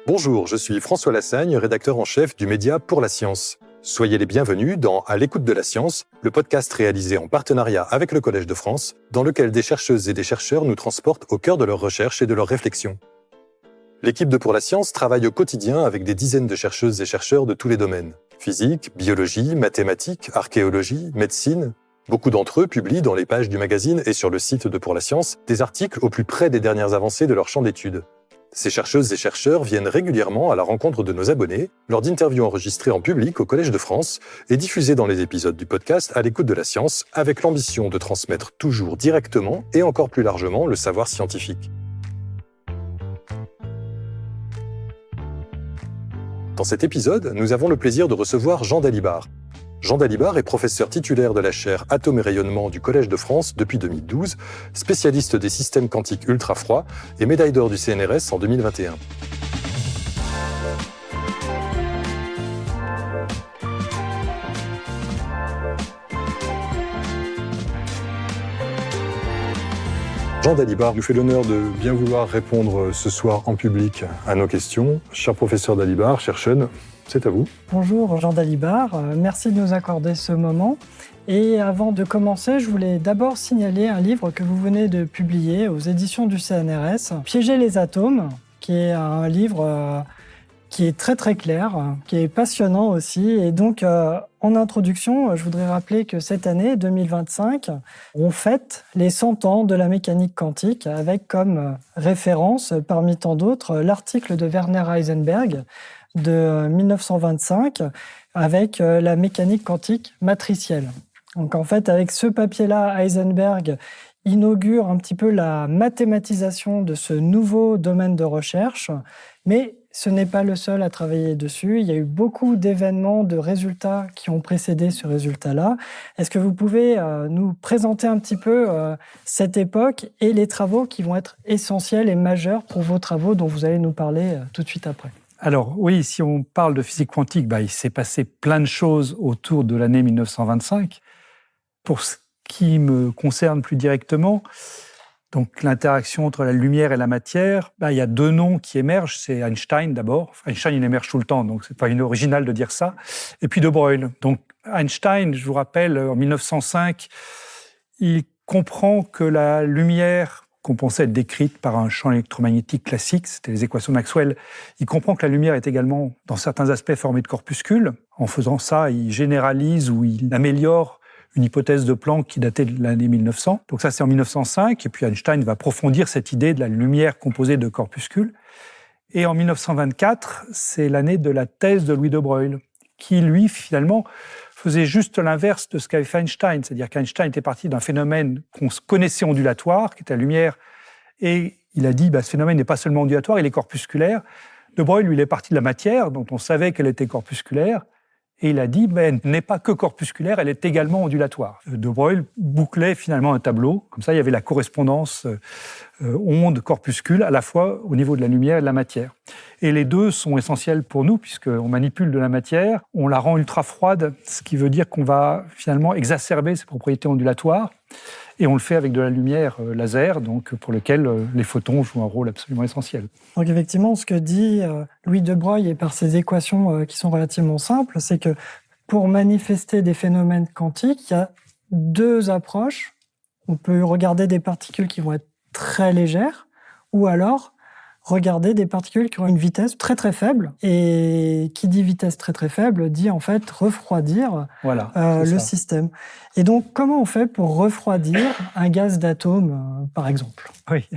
Bonjour, je suis François Lassagne, rédacteur en chef du média Pour la Science. Soyez les bienvenus dans À l'écoute de la science, le podcast réalisé en partenariat avec le Collège de France, dans lequel des chercheuses et des chercheurs nous transportent au cœur de leurs recherches et de leurs réflexions. L'équipe de Pour la Science travaille au quotidien avec des dizaines de chercheuses et chercheurs de tous les domaines. Physique, biologie, mathématiques, archéologie, médecine. Beaucoup d'entre eux publient dans les pages du magazine et sur le site de Pour la Science des articles au plus près des dernières avancées de leur champ d'études. Ces chercheuses et chercheurs viennent régulièrement à la rencontre de nos abonnés lors d'interviews enregistrées en public au Collège de France et diffusées dans les épisodes du podcast À l'écoute de la science, avec l'ambition de transmettre toujours directement et encore plus largement le savoir scientifique. Dans cet épisode, nous avons le plaisir de recevoir Jean Dalibard. Jean Dalibard est professeur titulaire de la chaire Atomes et rayonnement du Collège de France depuis 2012, spécialiste des systèmes quantiques ultra-froids et médaille d'or du CNRS en 2021. Jean Dalibard nous fait l'honneur de bien vouloir répondre ce soir en public à nos questions. Cher professeur Dalibard, cher Sean, c'est à vous. Bonjour Jean Dalibard, merci de nous accorder ce moment. Et avant de commencer, je voulais d'abord signaler un livre que vous venez de publier aux éditions du CNRS, Piéger les atomes, qui est un livre qui est très très clair, qui est passionnant aussi. Et donc, en introduction, je voudrais rappeler que cette année, 2025, on fête les 100 ans de la mécanique quantique avec comme référence, parmi tant d'autres, l'article de Werner Heisenberg de 1925 avec la mécanique quantique matricielle. Donc en fait, avec ce papier-là, Heisenberg inaugure un petit peu la mathématisation de ce nouveau domaine de recherche, mais ce n'est pas le seul à travailler dessus. Il y a eu beaucoup d'événements, de résultats qui ont précédé ce résultat-là. Est-ce que vous pouvez nous présenter un petit peu cette époque et les travaux qui vont être essentiels et majeurs pour vos travaux dont vous allez nous parler tout de suite après ? Alors oui, si on parle de physique quantique, il s'est passé plein de choses autour de l'année 1925. Pour ce qui me concerne plus directement, donc l'interaction entre la lumière et la matière, il y a deux noms qui émergent. C'est Einstein d'abord. Einstein, il émerge tout le temps, donc c'est pas original de dire ça. Et puis de Broglie. Donc Einstein, je vous rappelle, en 1905, il comprend que la lumière qu'on pensait être décrite par un champ électromagnétique classique, c'était les équations de Maxwell, il comprend que la lumière est également, dans certains aspects, formée de corpuscules. En faisant ça, il généralise ou il améliore une hypothèse de Planck qui datait de l'année 1900. Donc ça, c'est en 1905. Et puis Einstein va approfondir cette idée de la lumière composée de corpuscules. Et en 1924, c'est l'année de la thèse de Louis de Broglie, qui, lui, finalement, faisait juste l'inverse de ce qu'avait fait Einstein. C'est-à-dire qu'Einstein était parti d'un phénomène qu'on connaissait ondulatoire, qui était la lumière, et il a dit, ce phénomène n'est pas seulement ondulatoire, il est corpusculaire. De Broglie, lui, il est parti de la matière, dont on savait qu'elle était corpusculaire, et il a dit, elle n'est pas que corpusculaire, elle est également ondulatoire. De Broglie bouclait finalement un tableau, comme ça il y avait la correspondance onde-corpuscule, à la fois au niveau de la lumière et de la matière. Et les deux sont essentiels pour nous, puisqu'on manipule de la matière, on la rend ultra froide, ce qui veut dire qu'on va finalement exacerber ses propriétés ondulatoires, et on le fait avec de la lumière laser, donc pour lequel les photons jouent un rôle absolument essentiel. Donc effectivement, ce que dit Louis de Broglie, et par ses équations qui sont relativement simples, c'est que pour manifester des phénomènes quantiques, il y a deux approches. On peut regarder des particules qui vont être très légères, ou alors regarder des particules qui ont une vitesse très très faible. Et qui dit vitesse très très faible dit en fait refroidir le système. Et donc comment on fait pour refroidir un gaz d'atome, par exemple ? Oui,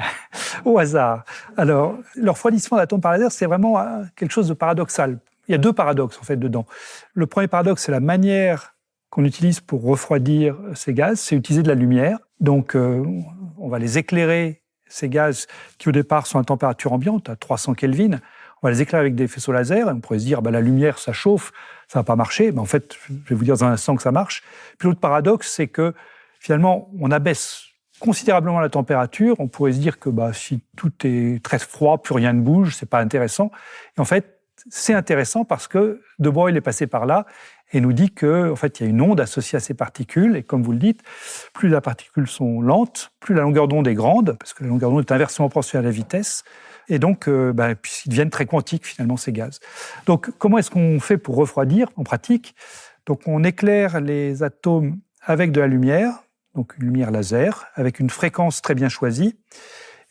au hasard. Alors, le refroidissement d'atomes par laser, c'est vraiment quelque chose de paradoxal. Il y a deux paradoxes en fait dedans. Le premier paradoxe, c'est la manière qu'on utilise pour refroidir ces gaz, c'est utiliser de la lumière. Donc, on va les éclairer, ces gaz qui au départ sont à température ambiante, à 300 Kelvin, on va les éclairer avec des faisceaux laser, et on pourrait se dire, la lumière, ça chauffe, ça va pas marcher. En fait, je vais vous dire dans un instant que ça marche. Puis l'autre paradoxe, c'est que finalement, on abaisse considérablement la température. On pourrait se dire que si tout est très froid, plus rien ne bouge, c'est pas intéressant. Et en fait, c'est intéressant parce que De Broglie est passé par là et nous dit qu'en fait, il y a une onde associée à ces particules. Et comme vous le dites, plus les particules sont lentes, plus la longueur d'onde est grande, parce que la longueur d'onde est inversement proportionnelle à la vitesse. Et donc, puis ils deviennent très quantiques, finalement, ces gaz. Donc, comment est-ce qu'on fait pour refroidir, en pratique? Donc, on éclaire les atomes avec de la lumière, donc une lumière laser, avec une fréquence très bien choisie.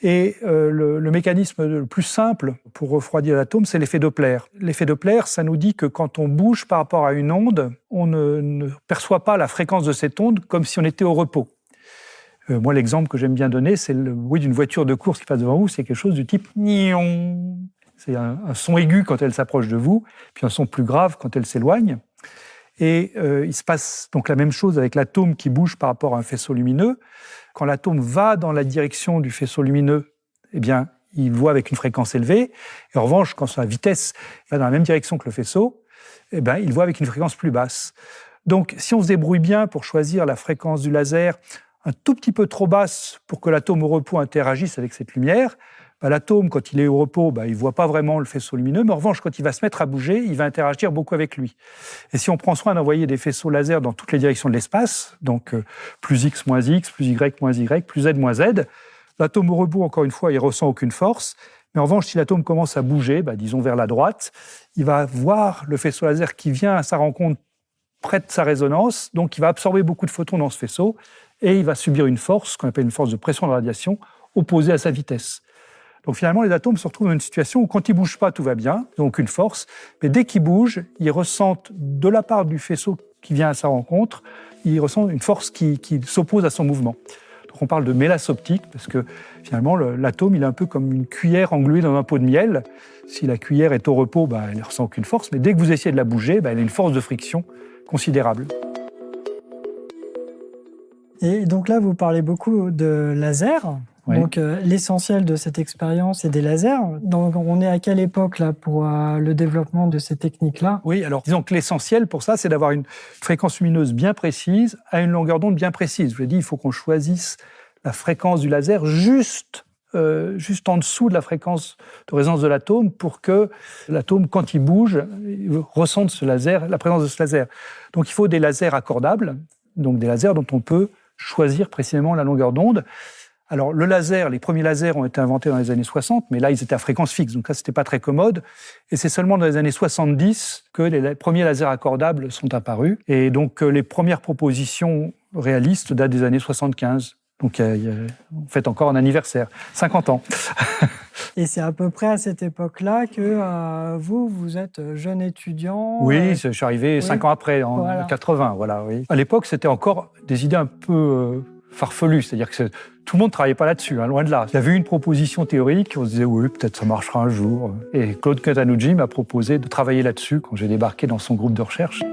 Et le mécanisme le plus simple pour refroidir l'atome, c'est l'effet Doppler. L'effet Doppler, ça nous dit que quand on bouge par rapport à une onde, on ne perçoit pas la fréquence de cette onde comme si on était au repos. Moi, l'exemple que j'aime bien donner, c'est le bruit d'une voiture de course qui passe devant vous, c'est quelque chose du type « nion ». C'est un son aigu quand elle s'approche de vous, puis un son plus grave quand elle s'éloigne. Et il se passe donc la même chose avec l'atome qui bouge par rapport à un faisceau lumineux. Quand l'atome va dans la direction du faisceau lumineux, eh bien, il voit avec une fréquence élevée. Et en revanche, quand sa vitesse va dans la même direction que le faisceau, eh bien, il voit avec une fréquence plus basse. Donc, si on se débrouille bien pour choisir la fréquence du laser un tout petit peu trop basse pour que l'atome au repos interagisse avec cette lumière, l'atome, quand il est au repos, il ne voit pas vraiment le faisceau lumineux, mais en revanche, quand il va se mettre à bouger, il va interagir beaucoup avec lui. Et si on prend soin d'envoyer des faisceaux laser dans toutes les directions de l'espace, donc plus x moins x, plus y moins y, plus z moins z, l'atome au repos, encore une fois, il ne ressent aucune force. Mais en revanche, si l'atome commence à bouger, disons vers la droite, il va voir le faisceau laser qui vient à sa rencontre près de sa résonance, donc il va absorber beaucoup de photons dans ce faisceau, et il va subir une force, qu'on appelle une force de pression de radiation, opposée à sa vitesse. Donc finalement, les atomes se retrouvent dans une situation où quand ils ne bougent pas, tout va bien, ils n'ont aucune force, mais dès qu'ils bougent, ils ressentent de la part du faisceau qui vient à sa rencontre, ils ressentent une force qui s'oppose à son mouvement. Donc on parle de mélasse optique, parce que finalement, l'atome, il est un peu comme une cuillère engluée dans un pot de miel. Si la cuillère est au repos, elle ne ressent aucune force, mais dès que vous essayez de la bouger, elle a une force de friction considérable. Et donc là, vous parlez beaucoup de laser. Oui. Donc l'essentiel de cette expérience, c'est des lasers. Donc on est à quelle époque là pour le développement de ces techniques-là? Oui, alors disons que l'essentiel pour ça, c'est d'avoir une fréquence lumineuse bien précise à une longueur d'onde bien précise. Je vous l'ai dit, il faut qu'on choisisse la fréquence du laser juste en dessous de la fréquence de résonance de l'atome pour que l'atome, quand il bouge, il ressente ce laser, la présence de ce laser. Donc il faut des lasers accordables, donc des lasers dont on peut choisir précisément la longueur d'onde. Alors, le laser, les premiers lasers ont été inventés dans les années 60, mais là, ils étaient à fréquence fixe, donc là, c'était pas très commode. Et c'est seulement dans les années 70 que les premiers lasers accordables sont apparus. Et donc, les premières propositions réalistes datent des années 75. Donc, on fête encore un anniversaire, 50 ans. Et c'est à peu près à cette époque-là que vous êtes jeune étudiant. Oui, je suis arrivé 5 ans après, en 80. Voilà, oui. À l'époque, c'était encore des idées un peu farfelues, c'est-à-dire que tout le monde ne travaillait pas là-dessus, loin de là. Il y avait une proposition théorique, on se disait oui, peut-être ça marchera un jour. Et Claude Cantanucci m'a proposé de travailler là-dessus quand j'ai débarqué dans son groupe de recherche.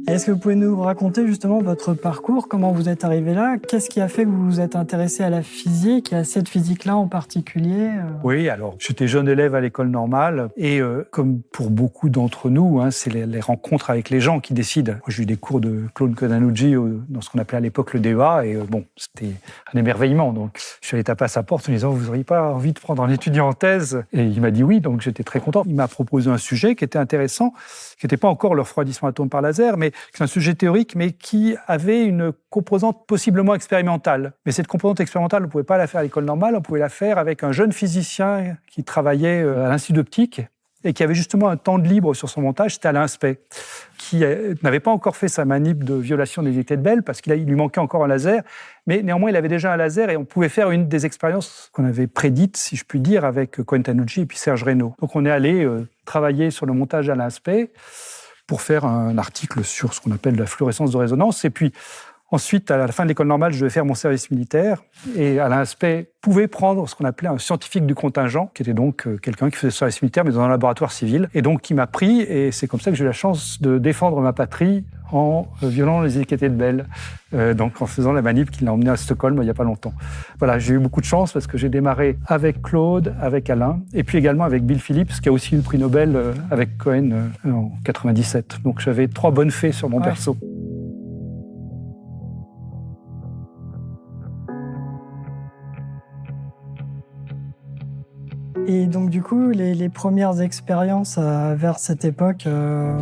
Est-ce que vous pouvez nous raconter justement votre parcours, comment vous êtes arrivé là? Qu'est-ce qui a fait que vous vous êtes intéressé à la physique et à cette physique-là en particulier? Oui, alors j'étais jeune élève à l'école normale et comme pour beaucoup d'entre nous, c'est les rencontres avec les gens qui décident. Moi, j'ai eu des cours de Claude Cantanucci dans ce qu'on appelait à l'époque le DEA et c'était un émerveillement. Donc je suis allé taper à sa porte en disant « Vous n'auriez pas envie de prendre un étudiant en thèse ?» Et il m'a dit oui, donc j'étais très content. Il m'a proposé un sujet qui était intéressant, qui n'était pas encore le refroidissement atome par laser, mais c'est un sujet théorique, mais qui avait une composante possiblement expérimentale. Mais cette composante expérimentale, on ne pouvait pas la faire à l'école normale, on pouvait la faire avec un jeune physicien qui travaillait à l'Institut d'optique et qui avait justement un temps de libre sur son montage, c'était Alain Aspect, qui n'avait pas encore fait sa manip de violation des dictées de Bell, parce qu'il lui manquait encore un laser, mais néanmoins, il avait déjà un laser et on pouvait faire une des expériences qu'on avait prédites, si je puis dire, avec Cantanucci et puis Serge Reynaud. Donc on est allé travailler sur le montage d'Alain Aspect pour faire un article sur ce qu'on appelle la fluorescence de résonance. Et puis ensuite, à la fin de l'école normale, je devais faire mon service militaire. Et Alain Aspect pouvait prendre ce qu'on appelait un scientifique du contingent, qui était donc quelqu'un qui faisait le service militaire, mais dans un laboratoire civil. Et donc, qui m'a pris, et c'est comme ça que j'ai eu la chance de défendre ma patrie en violant les étiquettes de Bell, donc en faisant la manip qui l'a emmené à Stockholm il n'y a pas longtemps. Voilà, j'ai eu beaucoup de chance parce que j'ai démarré avec Claude, avec Alain, et puis également avec Bill Phillips, qui a aussi eu le prix Nobel avec Cohen en 97. Donc j'avais 3 bonnes fées sur mon perso. Et donc du coup, les premières expériences vers cette époque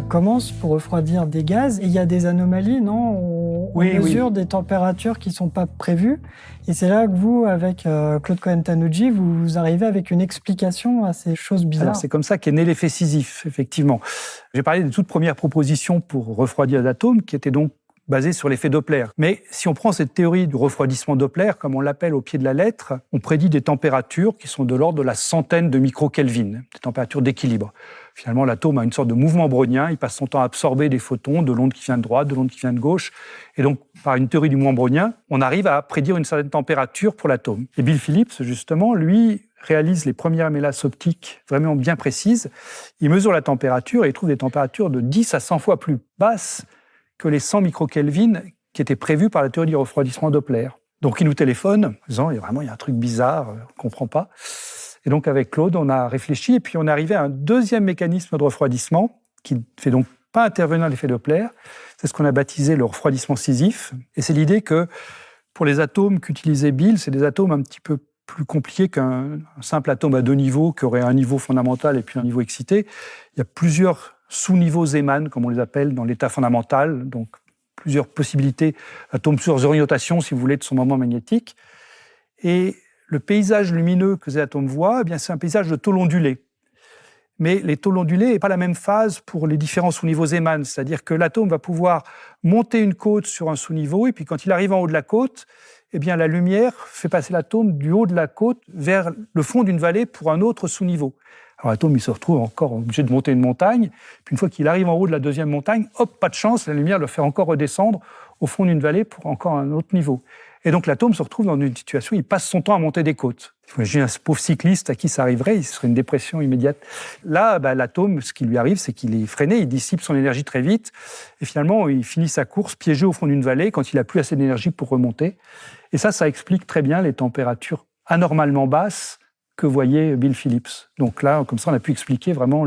commencent pour refroidir des gaz. Et il y a des anomalies, non? On mesure des températures qui ne sont pas prévues. Et c'est là que vous, avec Claude Cohen-Tanucci, vous arrivez avec une explication à ces choses bizarres. Alors, c'est comme ça qu'est né l'effet Sisyphe, effectivement. J'ai parlé des toutes premières propositions pour refroidir les atomes, qui étaient donc basées sur l'effet Doppler. Mais si on prend cette théorie du refroidissement Doppler, comme on l'appelle au pied de la lettre, on prédit des températures qui sont de l'ordre de la centaine de microkelvin, des températures d'équilibre. Finalement, l'atome a une sorte de mouvement brownien, il passe son temps à absorber des photons, de l'onde qui vient de droite, de l'onde qui vient de gauche. Et donc, par une théorie du mouvement brownien, on arrive à prédire une certaine température pour l'atome. Et Bill Phillips, justement, lui, réalise les premières mélasses optiques vraiment bien précises. Il mesure la température et il trouve des températures de 10 à 100 fois plus basses que les 100 microkelvin qui étaient prévus par la théorie du refroidissement Doppler. Donc il nous téléphone en disant il y a un truc bizarre, on ne comprend pas. Et donc avec Claude, on a réfléchi et puis on est arrivé à un deuxième mécanisme de refroidissement qui ne fait donc pas intervenir l'effet Doppler. C'est ce qu'on a baptisé le refroidissement Sisyphe. Et c'est l'idée que pour les atomes qu'utilisait Bill, c'est des atomes un petit peu plus compliqués qu'un simple atome à deux niveaux qui aurait un niveau fondamental et puis un niveau excité. Il y a plusieurs sous-niveaux Zeeman, comme on les appelle, dans l'état fondamental, donc plusieurs possibilités, atomes, plusieurs orientations, si vous voulez, de son moment magnétique. Et le paysage lumineux que ces atomes voient, eh bien, c'est un paysage de taux ondulés. Mais les taux ondulés n'est pas la même phase pour les différents sous-niveaux Zeeman, c'est-à-dire que l'atome va pouvoir monter une côte sur un sous-niveau, et puis quand il arrive en haut de la côte, eh bien, la lumière fait passer l'atome du haut de la côte vers le fond d'une vallée pour un autre sous-niveau. Alors l'atome, il se retrouve encore obligé de monter une montagne, puis une fois qu'il arrive en haut de la deuxième montagne, hop, pas de chance, la lumière le fait encore redescendre au fond d'une vallée pour encore un autre niveau. Et donc l'atome se retrouve dans une situation, il passe son temps à monter des côtes. Il faut imaginer un pauvre cycliste à qui ça arriverait, il serait une dépression immédiate. Là, l'atome, ce qui lui arrive, c'est qu'il est freiné, il dissipe son énergie très vite, et finalement, il finit sa course piégé au fond d'une vallée quand il n'a plus assez d'énergie pour remonter. Et ça explique très bien les températures anormalement basses que voyait Bill Phillips. Donc là, comme ça, on a pu expliquer vraiment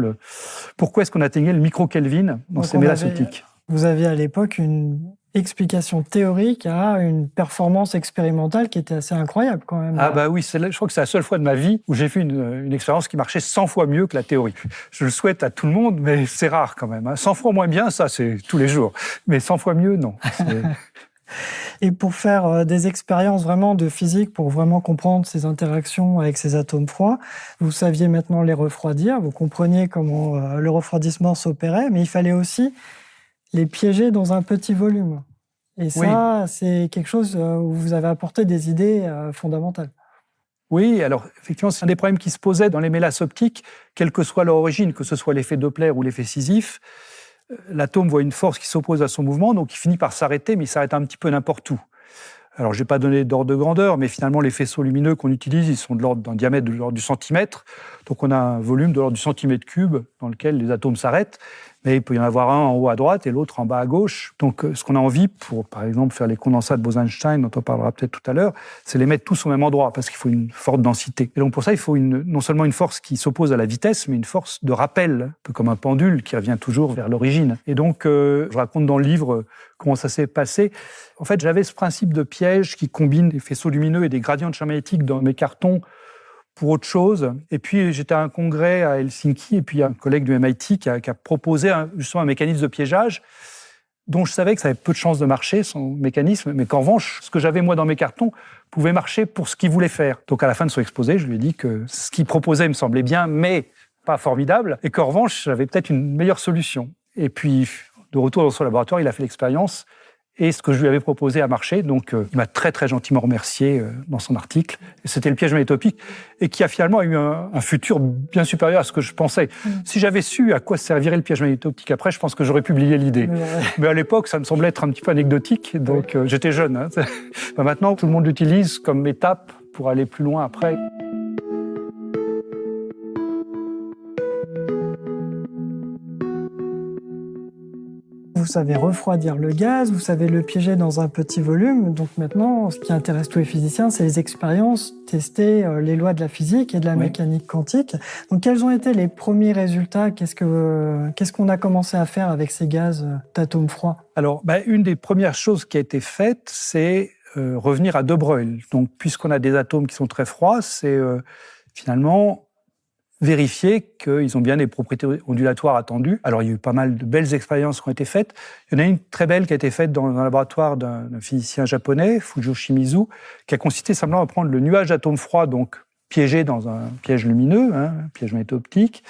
pourquoi est-ce qu'on atteignait le microkelvin dans ces mélasses optiques. Vous aviez à l'époque une explication théorique à une performance expérimentale qui était assez incroyable quand même. Ah bah oui, je crois que c'est la seule fois de ma vie où j'ai fait une expérience qui marchait 100 fois mieux que la théorie. Je le souhaite à tout le monde, mais c'est rare quand même. 100 fois moins bien, ça c'est tous les jours. Mais 100 fois mieux, non. Et pour faire des expériences vraiment de physique, pour vraiment comprendre ces interactions avec ces atomes froids, vous saviez maintenant les refroidir, vous compreniez comment le refroidissement s'opérait, mais il fallait aussi les piéger dans un petit volume. Et ça, c'est quelque chose où vous avez apporté des idées fondamentales. Oui, alors effectivement, c'est un des problèmes qui se posaient dans les mélasses optiques, quelle que soit leur origine, que ce soit l'effet Doppler ou l'effet Sisyphe. L'atome voit une force qui s'oppose à son mouvement, donc il finit par s'arrêter, mais il s'arrête un petit peu n'importe où. Alors, je n'ai pas donné d'ordre de grandeur, mais finalement, les faisceaux lumineux qu'on utilise, ils sont de l'ordre d'un diamètre de l'ordre du centimètre. Donc, on a un volume de l'ordre du centimètre cube dans lequel les atomes s'arrêtent. Mais il peut y en avoir un en haut à droite et l'autre en bas à gauche. Donc, ce qu'on a envie pour, par exemple, faire les condensats de Bose-Einstein, dont on parlera peut-être tout à l'heure, c'est les mettre tous au même endroit, parce qu'il faut une forte densité. Et donc, pour ça, il faut non seulement une force qui s'oppose à la vitesse, mais une force de rappel, un peu comme un pendule qui revient toujours vers l'origine. Et donc, je raconte dans le livre comment ça s'est passé. En fait, j'avais ce principe de piège qui combine des faisceaux lumineux et des gradients de champ magnétique dans mes cartons pour autre chose. Et puis, j'étais à un congrès à Helsinki, et puis il y a un collègue du MIT qui a proposé justement un mécanisme de piégeage dont je savais que ça avait peu de chances de marcher, son mécanisme, mais qu'en revanche, ce que j'avais moi dans mes cartons pouvait marcher pour ce qu'il voulait faire. Donc, à la fin de son exposé, je lui ai dit que ce qu'il proposait me semblait bien, mais pas formidable, et qu'en revanche, j'avais peut-être une meilleure solution. Et puis, de retour dans son laboratoire, il a fait l'expérience, et ce que je lui avais proposé a marché. Donc, il m'a très, très gentiment remercié dans son article. Et c'était le piège magnétopique, et qui a finalement eu un futur bien supérieur à ce que je pensais. Si j'avais su à quoi servirait le piège magnétopique après, je pense que j'aurais publié l'idée. Mais à l'époque, ça me semblait être un petit peu anecdotique, donc j'étais jeune. Hein. Maintenant, tout le monde l'utilise comme étape pour aller plus loin après. Vous savez refroidir le gaz, vous savez le piéger dans un petit volume. Donc maintenant, ce qui intéresse tous les physiciens, c'est les expériences, tester les lois de la physique et de la mécanique quantique. Donc quels ont été les premiers résultats ? Qu'est-ce qu'on a commencé à faire avec ces gaz d'atomes froids ? Alors, une des premières choses qui a été faite, c'est revenir à de Broglie. Donc, puisqu'on a des atomes qui sont très froids, c'est finalement vérifier qu'ils ont bien les propriétés ondulatoires attendues. Alors, il y a eu pas mal de belles expériences qui ont été faites. Il y en a une très belle qui a été faite dans un laboratoire d'un physicien japonais, Fujio Shimizu, qui a consisté simplement à prendre le nuage d'atomes froids, donc piégé dans un piège lumineux, un piège magnéto-optique.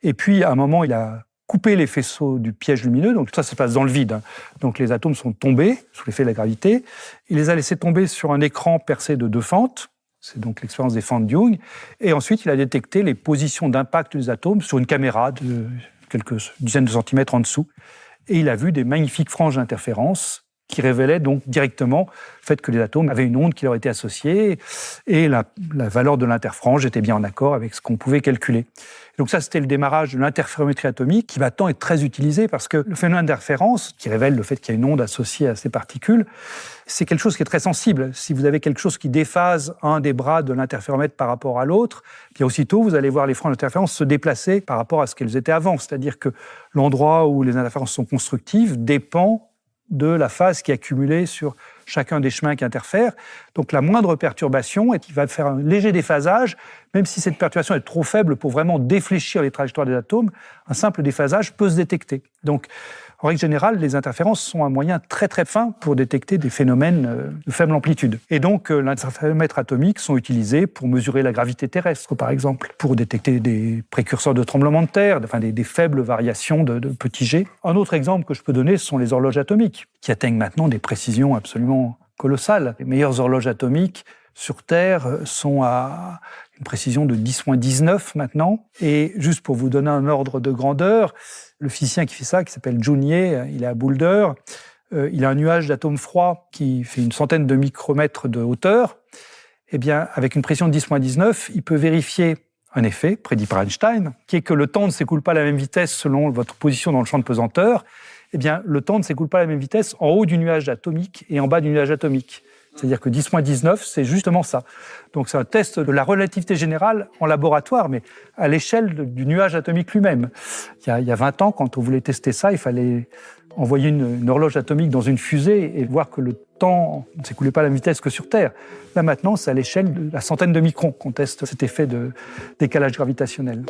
Et puis, à un moment, il a coupé les faisceaux du piège lumineux, donc ça se passe dans le vide. Donc les atomes sont tombés sous l'effet de la gravité. Il les a laissés tomber sur un écran percé de 2 fentes. C'est donc l'expérience des fentes Young. Et ensuite, il a détecté les positions d'impact des atomes sur une caméra de quelques dizaines de centimètres en dessous. Et il a vu des magnifiques franges d'interférence qui révélaient donc directement le fait que les atomes avaient une onde qui leur était associée et la valeur de l'interfrange était bien en accord avec ce qu'on pouvait calculer. Et donc ça, c'était le démarrage de l'interférométrie atomique qui maintenant est très utilisé parce que le phénomène d'interférence, qui révèle le fait qu'il y a une onde associée à ces particules, c'est quelque chose qui est très sensible. Si vous avez quelque chose qui déphase un des bras de l'interféromètre par rapport à l'autre, puis aussitôt, vous allez voir les franges d'interférence se déplacer par rapport à ce qu'elles étaient avant. C'est-à-dire que l'endroit où les interférences sont constructives dépend de la phase qui est accumulée sur chacun des chemins qui interfèrent. Donc la moindre perturbation, il va faire un léger déphasage, même si cette perturbation est trop faible pour vraiment défléchir les trajectoires des atomes, un simple déphasage peut se détecter. Donc, en règle générale, les interférences sont un moyen très très fin pour détecter des phénomènes de faible amplitude. Et donc, l'interféromètres atomiques sont utilisés pour mesurer la gravité terrestre, par exemple, pour détecter des précurseurs de tremblements de terre, enfin des faibles variations de petits jets. Un autre exemple que je peux donner, ce sont les horloges atomiques, qui atteignent maintenant des précisions absolument colossales. Les meilleures horloges atomiques sur Terre sont à une précision de 10-19 maintenant. Et juste pour vous donner un ordre de grandeur, le physicien qui fait ça, qui s'appelle Junier, il est à Boulder, il a un nuage d'atomes froids qui fait une centaine de micromètres de hauteur. Eh bien, avec une pression de 10-19, il peut vérifier un effet prédit par Einstein, qui est que le temps ne s'écoule pas à la même vitesse selon votre position dans le champ de pesanteur. Eh bien, le temps ne s'écoule pas à la même vitesse en haut du nuage atomique et en bas du nuage atomique. C'est-à-dire que 10-19, c'est justement ça. Donc c'est un test de la relativité générale en laboratoire, mais à l'échelle du nuage atomique lui-même. Il y a 20 ans, quand on voulait tester ça, il fallait envoyer une horloge atomique dans une fusée et voir que le temps ne s'écoulait pas à la même vitesse que sur Terre. Là maintenant, c'est à l'échelle de la centaine de microns qu'on teste cet effet de décalage gravitationnel.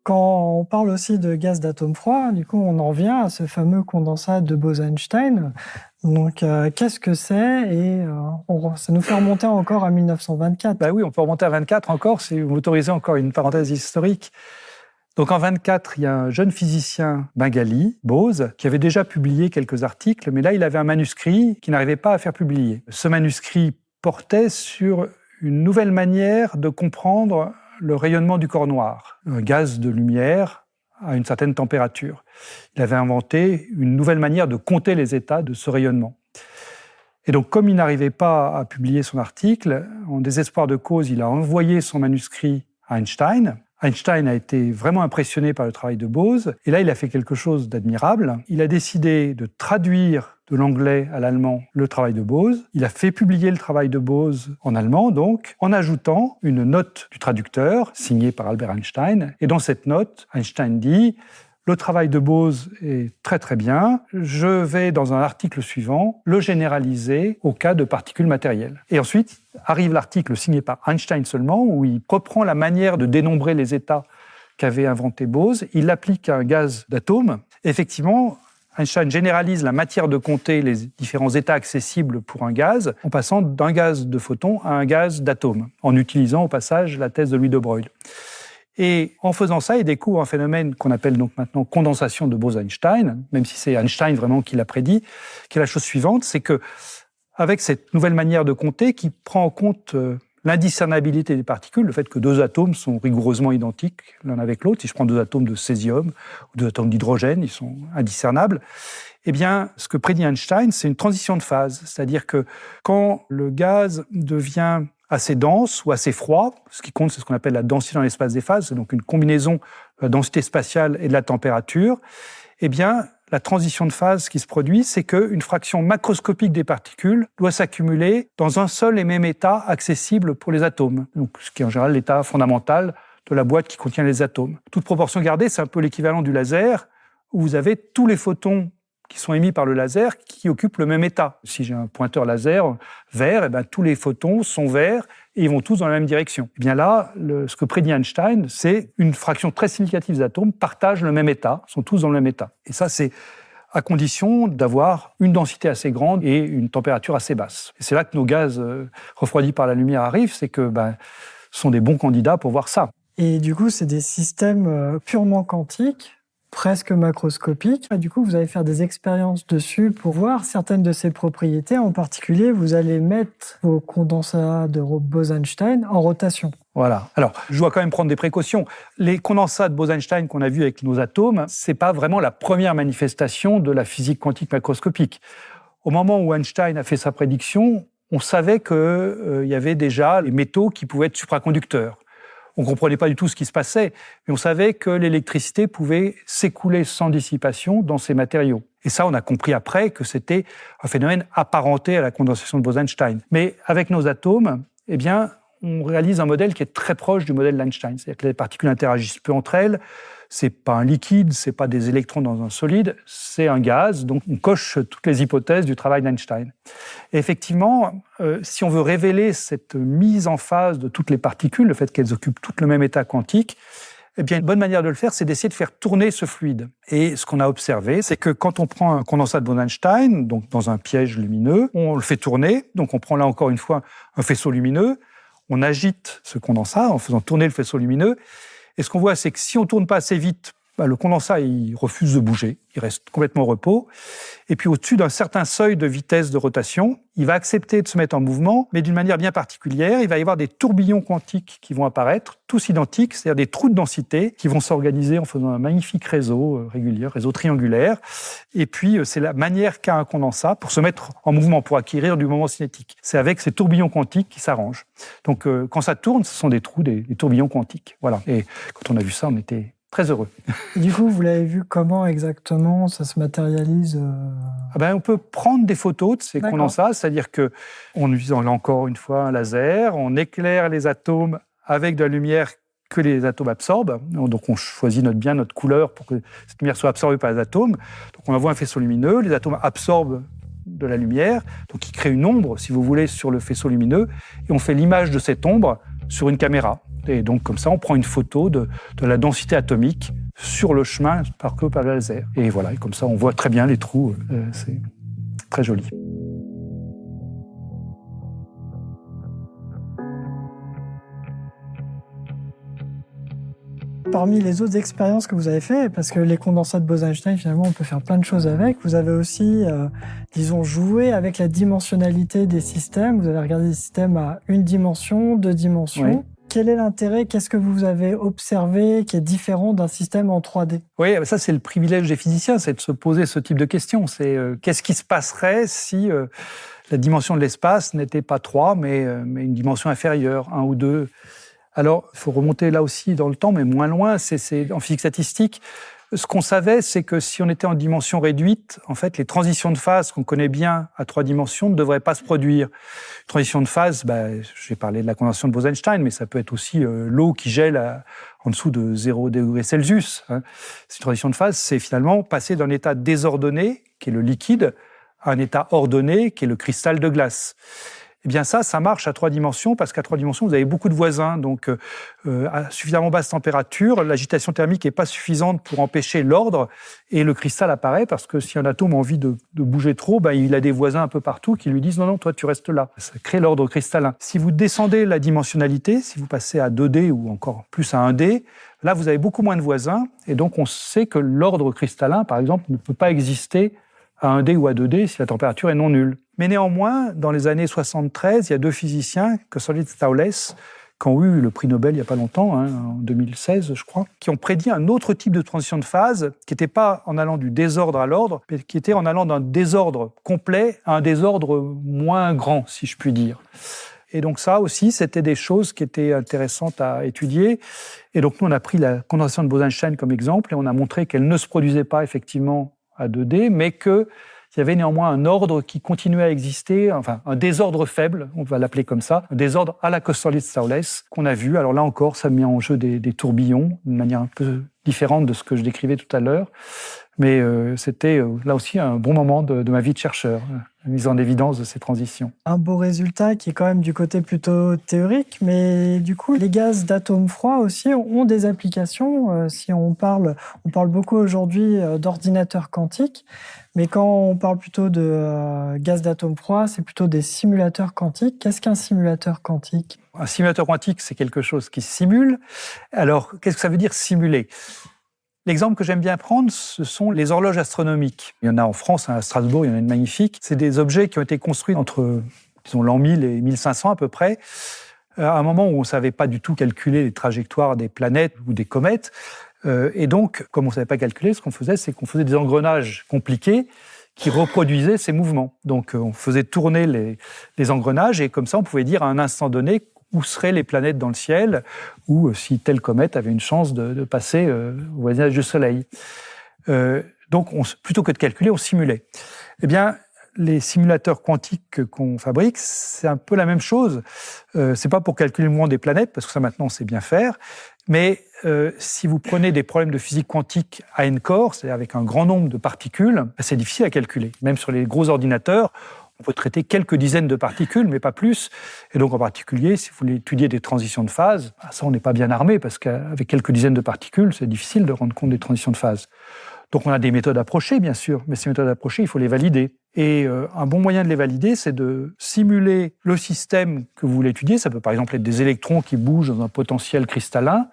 Quand on parle aussi de gaz d'atomes froids, du coup, on en revient à ce fameux condensat de Bose-Einstein. Donc, qu'est-ce que c'est? Et ça nous fait remonter encore à 1924. Oui, on peut remonter à 24 encore, si vous m'autorisez encore une parenthèse historique. Donc, en 24, il y a un jeune physicien bengali, Bose, qui avait déjà publié quelques articles, mais là, il avait un manuscrit qu'il n'arrivait pas à faire publier. Ce manuscrit portait sur une nouvelle manière de comprendre le rayonnement du corps noir, un gaz de lumière à une certaine température. Il avait inventé une nouvelle manière de compter les états de ce rayonnement. Et donc, comme il n'arrivait pas à publier son article, en désespoir de cause, il a envoyé son manuscrit à Einstein. Einstein a été vraiment impressionné par le travail de Bose. Et là, il a fait quelque chose d'admirable. Il a décidé de traduire de l'anglais à l'allemand le travail de Bose. Il a fait publier le travail de Bose en allemand, donc, en ajoutant une note du traducteur, signée par Albert Einstein. Et dans cette note, Einstein dit « Le travail de Bose est très très bien. Je vais, dans un article suivant, le généraliser au cas de particules matérielles. » Et ensuite, arrive l'article signé par Einstein seulement, où il reprend la manière de dénombrer les états qu'avait inventé Bose. Il l'applique à un gaz d'atomes. Effectivement, Einstein généralise la matière de compter les différents états accessibles pour un gaz, en passant d'un gaz de photons à un gaz d'atomes, en utilisant au passage la thèse de Louis de Broglie. Et en faisant ça, il découvre un phénomène qu'on appelle donc maintenant condensation de Bose-Einstein, même si c'est Einstein vraiment qui l'a prédit, qui est la chose suivante, c'est que avec cette nouvelle manière de compter qui prend en compte l'indiscernabilité des particules, le fait que deux atomes sont rigoureusement identiques l'un avec l'autre. Si je prends deux atomes de césium ou deux atomes d'hydrogène, ils sont indiscernables. Eh bien, ce que prédit Einstein, c'est une transition de phase. C'est-à-dire que quand le gaz devient assez dense ou assez froid, ce qui compte, c'est ce qu'on appelle la densité dans l'espace des phases, c'est donc une combinaison de la densité spatiale et de la température, eh bien, la transition de phase qui se produit, c'est qu'une fraction macroscopique des particules doit s'accumuler dans un seul et même état accessible pour les atomes, donc ce qui est en général l'état fondamental de la boîte qui contient les atomes. Toute proportion gardée, c'est un peu l'équivalent du laser, où vous avez tous les photons qui sont émis par le laser qui occupent le même état. Si j'ai un pointeur laser vert, eh bien, tous les photons sont verts et ils vont tous dans la même direction. Eh bien là, ce que prédit Einstein, c'est une fraction très significative des atomes partagent le même état, sont tous dans le même état. Et ça, c'est à condition d'avoir une densité assez grande et une température assez basse. Et c'est là que nos gaz refroidis par la lumière arrivent, c'est que sont des bons candidats pour voir ça. Et du coup, c'est des systèmes purement quantiques, presque macroscopiques. Et du coup, vous allez faire des expériences dessus pour voir certaines de ces propriétés. En particulier, vous allez mettre vos condensats de Bose-Einstein en rotation. Voilà. Alors, je dois quand même prendre des précautions. Les condensats de Bose-Einstein qu'on a vus avec nos atomes, c'est pas vraiment la première manifestation de la physique quantique macroscopique. Au moment où Einstein a fait sa prédiction, on savait qu'il y avait déjà les métaux qui pouvaient être supraconducteurs. On ne comprenait pas du tout ce qui se passait, mais on savait que l'électricité pouvait s'écouler sans dissipation dans ces matériaux. Et ça, on a compris après que c'était un phénomène apparenté à la condensation de Bose-Einstein. Mais avec nos atomes, eh bien, on réalise un modèle qui est très proche du modèle d'Einstein. C'est-à-dire que les particules interagissent peu entre elles. C'est pas un liquide, c'est pas des électrons dans un solide, c'est un gaz. Donc, on coche toutes les hypothèses du travail d'Einstein. Et effectivement, si on veut révéler cette mise en phase de toutes les particules, le fait qu'elles occupent toutes le même état quantique, eh bien, une bonne manière de le faire, c'est d'essayer de faire tourner ce fluide. Et ce qu'on a observé, c'est que quand on prend un condensat de Bose-Einstein, donc dans un piège lumineux, on le fait tourner. Donc, on prend là encore une fois un faisceau lumineux. On agite ce condensat en faisant tourner le faisceau lumineux. Et ce qu'on voit, c'est que si on ne tourne pas assez vite, le condensat il refuse de bouger, il reste complètement au repos. Et puis au-dessus d'un certain seuil de vitesse de rotation, il va accepter de se mettre en mouvement, mais d'une manière bien particulière. Il va y avoir des tourbillons quantiques qui vont apparaître, tous identiques, c'est-à-dire des trous de densité qui vont s'organiser en faisant un magnifique réseau régulier, réseau triangulaire. Et puis c'est la manière qu'a un condensat pour se mettre en mouvement, pour acquérir du moment cinétique. C'est avec ces tourbillons quantiques qui s'arrangent. Donc quand ça tourne, ce sont des trous, des tourbillons quantiques. Voilà. Et quand on a vu ça, on était très heureux. Et du coup, vous l'avez vu comment exactement ça se matérialise On peut prendre des photos de ces condensats, c'est-à-dire qu'en utilisant là encore une fois un laser, on éclaire les atomes avec de la lumière que les atomes absorbent. Donc on choisit notre couleur pour que cette lumière soit absorbée par les atomes. Donc on envoie un faisceau lumineux, les atomes absorbent de la lumière, donc ils créent une ombre, si vous voulez, sur le faisceau lumineux, et on fait l'image de cette ombre sur une caméra. Et donc, comme ça, on prend une photo de la densité atomique sur le chemin parcouru par le laser. Et voilà, et comme ça, on voit très bien les trous. C'est très joli. Parmi les autres expériences que vous avez faites, parce que les condensats de Bose-Einstein, finalement, on peut faire plein de choses avec, vous avez aussi, joué avec la dimensionnalité des systèmes. Vous avez regardé des systèmes à une dimension, 2 dimensions. Oui. Quel est l'intérêt? Qu'est-ce que vous avez observé qui est différent d'un système en 3D? Oui, ça c'est le privilège des physiciens, c'est de se poser ce type de questions. C'est qu'est-ce qui se passerait si la dimension de l'espace n'était pas 3, mais une dimension inférieure, 1 ou 2? Alors, il faut remonter là aussi dans le temps, mais moins loin. C'est en physique statistique. Ce qu'on savait, c'est que si on était en dimension réduite, en fait, les transitions de phase qu'on connaît bien à 3 dimensions ne devraient pas se produire. Transition de phase, j'ai parlé de la condensation de Bose-Einstein, mais ça peut être aussi l'eau qui gèle en dessous de 0 degrés Celsius. Cette transition de phase, c'est finalement passer d'un état désordonné, qui est le liquide, à un état ordonné, qui est le cristal de glace. Eh bien ça marche à 3 dimensions, parce qu'à 3 dimensions, vous avez beaucoup de voisins. Donc, à suffisamment basse température, l'agitation thermique n'est pas suffisante pour empêcher l'ordre, et le cristal apparaît, parce que si un atome a envie de bouger trop, il a des voisins un peu partout qui lui disent « Non, toi, tu restes là ». Ça crée l'ordre cristallin. Si vous descendez la dimensionnalité, si vous passez à 2D ou encore plus à 1D, là, vous avez beaucoup moins de voisins, et donc on sait que l'ordre cristallin, par exemple, ne peut pas exister à 1D ou à 2D si la température est non nulle. Mais néanmoins, dans les années 73, il y a 2 physiciens, Kosterlitz-Thouless, qui ont eu le prix Nobel il n'y a pas longtemps, en 2016, je crois, qui ont prédit un autre type de transition de phase, qui n'était pas en allant du désordre à l'ordre, mais qui était en allant d'un désordre complet à un désordre moins grand, si je puis dire. Et donc ça aussi, c'était des choses qui étaient intéressantes à étudier. Et donc nous, on a pris la condensation de Bose-Einstein comme exemple, et on a montré qu'elle ne se produisait pas effectivement à 2D, mais qu'il y avait néanmoins un ordre qui continuait à exister, enfin un désordre faible, on va l'appeler comme ça, un désordre à la Kosterlitz-Thouless qu'on a vu. Alors là encore, ça met en jeu des tourbillons d'une manière un peu différente de ce que je décrivais tout à l'heure. Mais c'était là aussi un bon moment de ma vie de chercheur, la mise en évidence de ces transitions. Un beau résultat qui est quand même du côté plutôt théorique, mais du coup, les gaz d'atomes froids aussi ont des applications. Si on parle beaucoup aujourd'hui d'ordinateurs quantiques, mais quand on parle plutôt de gaz d'atomes froids, c'est plutôt des simulateurs quantiques. Qu'est-ce qu'un simulateur quantique ? Un simulateur quantique, c'est quelque chose qui simule. Alors, qu'est-ce que ça veut dire simuler ? L'exemple que j'aime bien prendre, ce sont les horloges astronomiques. Il y en a en France, à Strasbourg, il y en a une magnifique. C'est des objets qui ont été construits entre, disons, l'an 1000 et 1500 à peu près, à un moment où on ne savait pas du tout calculer les trajectoires des planètes ou des comètes. Et donc, comme on ne savait pas calculer, ce qu'on faisait, c'est qu'on faisait des engrenages compliqués qui reproduisaient ces mouvements. Donc, on faisait tourner les engrenages et comme ça, on pouvait dire à un instant donné où seraient les planètes dans le ciel, ou si telle comète avait une chance de passer au voisinage du Soleil. Donc, plutôt que de calculer, on simulait. Eh bien, les simulateurs quantiques qu'on fabrique, c'est un peu la même chose. C'est pas pour calculer le mouvement des planètes, parce que ça, maintenant, on sait bien faire. Mais si vous prenez des problèmes de physique quantique à n-corps, c'est-à-dire avec un grand nombre de particules, c'est difficile à calculer. Même sur les gros ordinateurs, on peut traiter quelques dizaines de particules, mais pas plus. Et donc, en particulier, si vous voulez étudier des transitions de phase, ça, on n'est pas bien armé, parce qu'avec quelques dizaines de particules, c'est difficile de rendre compte des transitions de phase. Donc, on a des méthodes approchées, bien sûr, mais ces méthodes approchées, il faut les valider. Et un bon moyen de les valider, c'est de simuler le système que vous voulez étudier. Ça peut, par exemple, être des électrons qui bougent dans un potentiel cristallin,